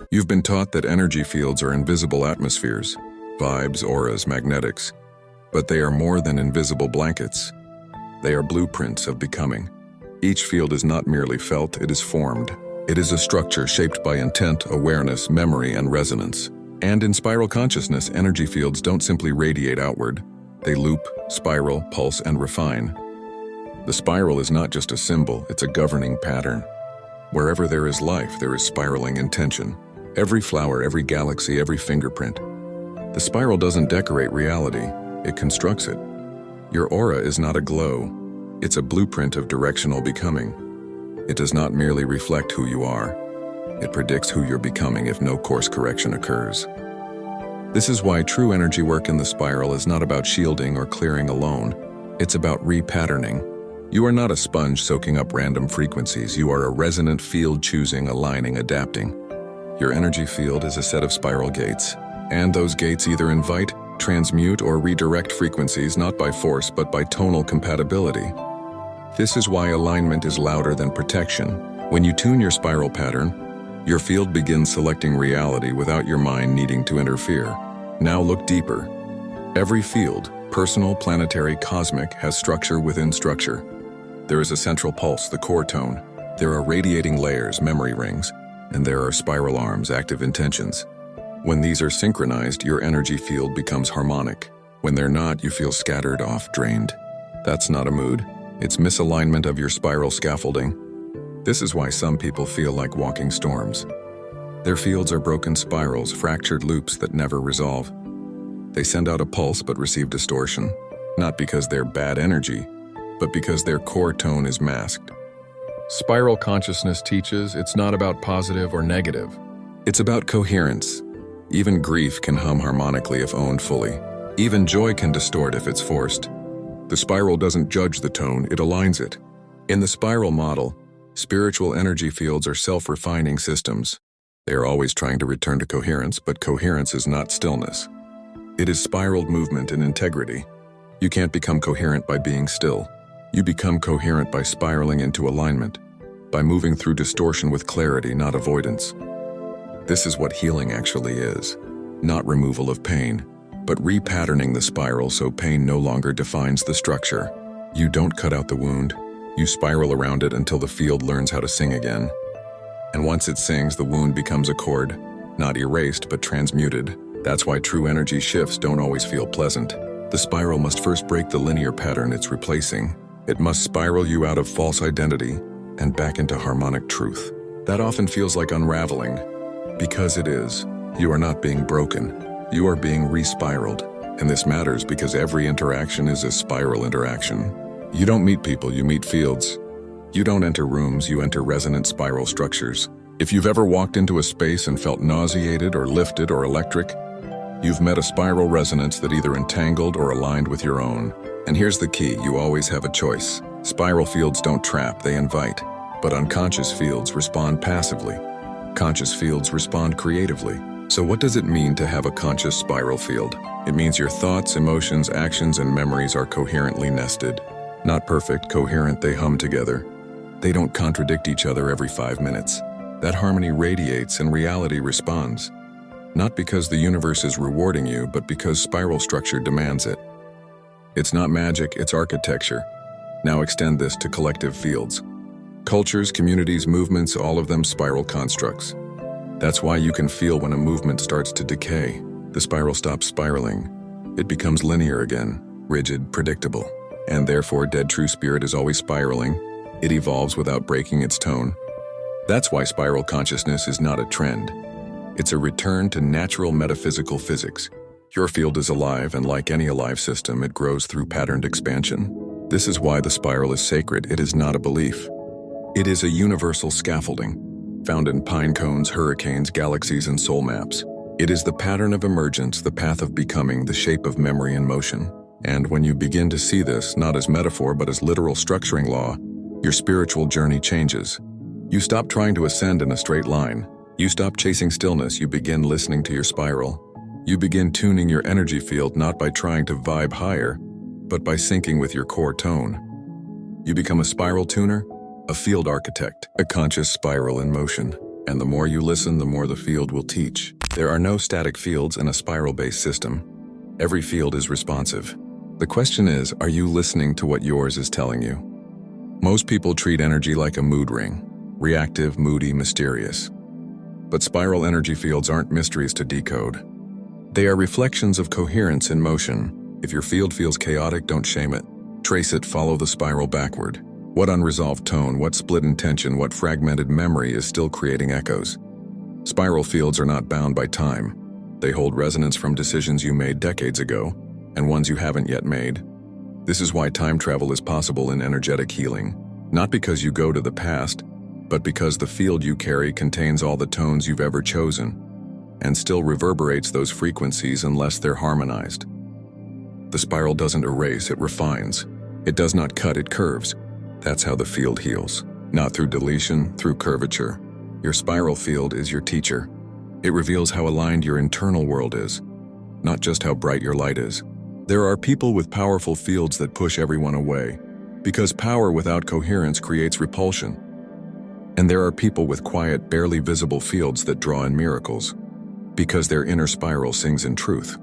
You've been taught that energy fields are invisible atmospheres, vibes, auras, magnetics. But they are more than invisible blankets. They are blueprints of becoming. Each field is not merely felt, it is formed. It is a structure shaped by intent, awareness, memory, and resonance. And in spiral consciousness, energy fields don't simply radiate outward. They loop, spiral, pulse, and refine. The spiral is not just a symbol, it's a governing pattern. Wherever there is life, there is spiraling intention. Every flower, every galaxy, every fingerprint. The spiral doesn't decorate reality, it constructs it. Your aura is not a glow, it's a blueprint of directional becoming. It does not merely reflect who you are, it predicts who you're becoming if no course correction occurs. This is why true energy work in the spiral is not about shielding or clearing alone, it's about repatterning. You are not a sponge soaking up random frequencies, you are a resonant field choosing, aligning, adapting. Your energy field is a set of spiral gates, and those gates either invite, transmute, or redirect frequencies not by force but by tonal compatibility. This is why alignment is louder than protection. When you tune your spiral pattern, your field begins selecting reality without your mind needing to interfere. Now look deeper. Every field, personal, planetary, cosmic, has structure within structure. There is a central pulse, the core tone. There are radiating layers, memory rings, and there are spiral arms, active intentions. When these are synchronized, your energy field becomes harmonic. When they're not, you feel scattered, off, drained. That's not a mood. It's misalignment of your spiral scaffolding. This is why some people feel like walking storms. Their fields are broken spirals, fractured loops that never resolve. They send out a pulse but receive distortion, not because they're bad energy, but because their core tone is masked. Spiral consciousness teaches it's not about positive or negative. It's about coherence. Even grief can hum harmonically if owned fully. Even joy can distort if it's forced. The spiral doesn't judge the tone, it aligns it. In the spiral model, spiritual energy fields are self-refining systems. They are always trying to return to coherence, but coherence is not stillness. It is spiraled movement and integrity. You can't become coherent by being still. You become coherent by spiraling into alignment, by moving through distortion with clarity, not avoidance. This is what healing actually is. Not removal of pain, but repatterning the spiral so pain no longer defines the structure. You don't cut out the wound. You spiral around it until the field learns how to sing again. And once it sings, the wound becomes a chord, not erased but transmuted. That's why true energy shifts don't always feel pleasant. The spiral must first break the linear pattern it's replacing. It must spiral you out of false identity and back into harmonic truth. That often feels like unraveling, because it is. You are not being broken. You are being respiraled. And this matters because every interaction is a spiral interaction. You don't meet people, you meet fields. You don't enter rooms, you enter resonant spiral structures. If you've ever walked into a space and felt nauseated or lifted or electric, you've met a spiral resonance that either entangled or aligned with your own. And here's the key, you always have a choice. Spiral fields don't trap, they invite. But unconscious fields respond passively. Conscious fields respond creatively. So what does it mean to have a conscious spiral field? It means your thoughts, emotions, actions, and memories are coherently nested. Not perfect, coherent, they hum together. They don't contradict each other every 5 minutes. That harmony radiates and reality responds. Not because the universe is rewarding you, but because spiral structure demands it. It's not magic, it's architecture. Now extend this to collective fields. Cultures, communities, movements, all of them spiral constructs. That's why you can feel when a movement starts to decay. The spiral stops spiraling. It becomes linear again, rigid, predictable. And therefore, dead true spirit is always spiraling. It evolves without breaking its tone. That's why spiral consciousness is not a trend. It's a return to natural metaphysical physics. Your field is alive, and like any alive system, it grows through patterned expansion. This is why the spiral is sacred. It is not a belief. It is a universal scaffolding, found in pine cones, hurricanes, galaxies, and soul maps. It is the pattern of emergence, the path of becoming, the shape of memory and motion. And when you begin to see this, not as metaphor but as literal structuring law, your spiritual journey changes. You stop trying to ascend in a straight line. You stop chasing stillness, you begin listening to your spiral. You begin tuning your energy field not by trying to vibe higher, but by syncing with your core tone. You become a spiral tuner, a field architect, a conscious spiral in motion. And the more you listen, the more the field will teach. There are no static fields in a spiral-based system. Every field is responsive. The question is, are you listening to what yours is telling you? Most people treat energy like a mood ring, reactive, moody, mysterious. But spiral energy fields aren't mysteries to decode. They are reflections of coherence in motion. If your field feels chaotic, don't shame it. Trace it, follow the spiral backward. What unresolved tone, what split intention, what fragmented memory is still creating echoes? Spiral fields are not bound by time. They hold resonance from decisions you made decades ago, and ones you haven't yet made. This is why time travel is possible in energetic healing. Not because you go to the past, but because the field you carry contains all the tones you've ever chosen, and still reverberates those frequencies unless they're harmonized. The spiral doesn't erase, it refines. It does not cut, it curves. That's how the field heals. Not through deletion, through curvature. Your spiral field is your teacher. It reveals how aligned your internal world is, not just how bright your light is. There are people with powerful fields that push everyone away, because power without coherence creates repulsion. And there are people with quiet, barely visible fields that draw in miracles, because their inner spiral sings in truth.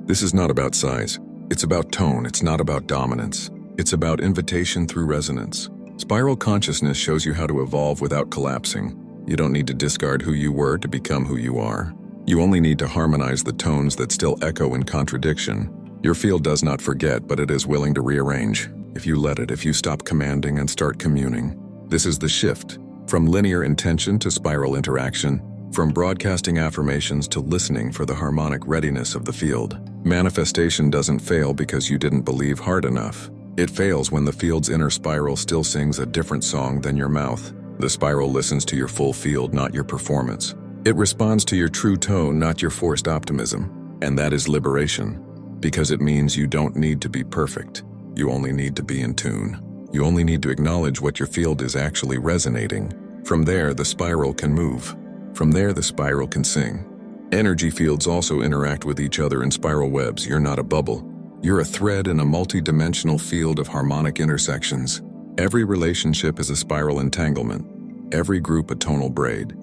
This is not about size. It's about tone. It's not about dominance. It's about invitation through resonance. Spiral consciousness shows you how to evolve without collapsing. You don't need to discard who you were to become who you are. You only need to harmonize the tones that still echo in contradiction. Your field does not forget, but it is willing to rearrange. If you let it, if you stop commanding and start communing. This is the shift. From linear intention to spiral interaction. From broadcasting affirmations to listening for the harmonic readiness of the field. Manifestation doesn't fail because you didn't believe hard enough. It fails when the field's inner spiral still sings a different song than your mouth. The spiral listens to your full field, not your performance. It responds to your true tone, not your forced optimism. And that is liberation, because it means you don't need to be perfect. You only need to be in tune. You only need to acknowledge what your field is actually resonating. From there, the spiral can move. From there, the spiral can sing. Energy fields also interact with each other in spiral webs. You're not a bubble. You're a thread in a multi-dimensional field of harmonic intersections. Every relationship is a spiral entanglement. Every group a tonal braid.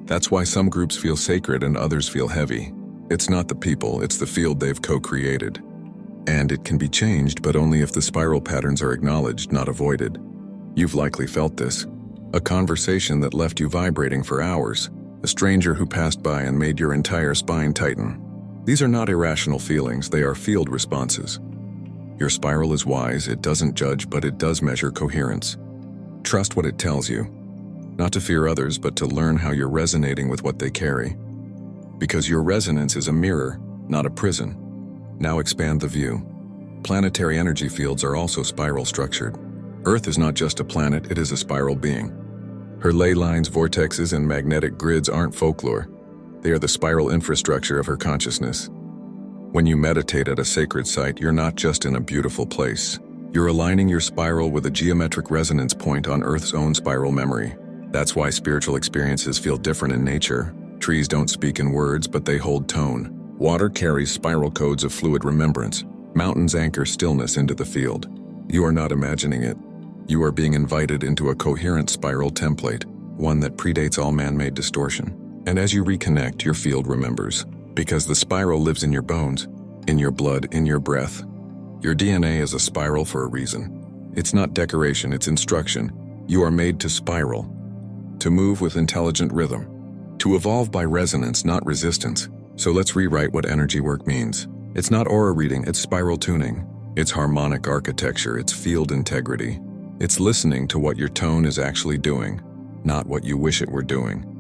That's why some groups feel sacred and others feel heavy. It's not the people, it's the field they've co-created. And it can be changed, but only if the spiral patterns are acknowledged, not avoided. You've likely felt this. A conversation that left you vibrating for hours. A stranger who passed by and made your entire spine tighten. These are not irrational feelings, they are field responses. Your spiral is wise, it doesn't judge, but it does measure coherence. Trust what it tells you. Not to fear others, but to learn how you're resonating with what they carry. Because your resonance is a mirror, not a prison. Now expand the view. Planetary energy fields are also spiral structured. Earth is not just a planet, it is a spiral being. Her ley lines, vortexes, and magnetic grids aren't folklore. They are the spiral infrastructure of her consciousness. When you meditate at a sacred site, you're not just in a beautiful place. You're aligning your spiral with a geometric resonance point on Earth's own spiral memory. That's why spiritual experiences feel different in nature. Trees don't speak in words, but they hold tone. Water carries spiral codes of fluid remembrance. Mountains anchor stillness into the field. You are not imagining it. You are being invited into a coherent spiral template, one that predates all man-made distortion. And as you reconnect, your field remembers. Because the spiral lives in your bones, in your blood, in your breath. Your DNA is a spiral for a reason. It's not decoration, it's instruction. You are made to spiral. To move with intelligent rhythm. To evolve by resonance, not resistance. So let's rewrite what energy work means. It's not aura reading, it's spiral tuning. It's harmonic architecture, it's field integrity. It's listening to what your tone is actually doing, not what you wish it were doing.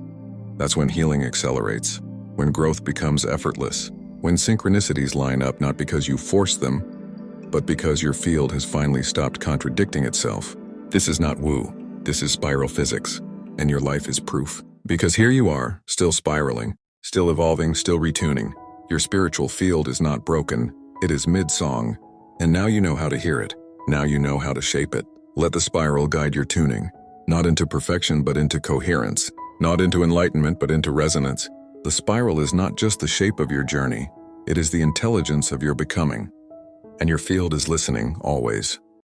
That's when healing accelerates, when growth becomes effortless, when synchronicities line up not because you force them, but because your field has finally stopped contradicting itself. This is not woo. This is spiral physics, and your life is proof. Because here you are, still spiraling, still evolving, still retuning. Your spiritual field is not broken, it is mid-song. And now you know how to hear it. Now you know how to shape it. Let the spiral guide your tuning. Not into perfection, but into coherence. Not into enlightenment, but into resonance. The spiral is not just the shape of your journey. It is the intelligence of your becoming. And your field is listening, always.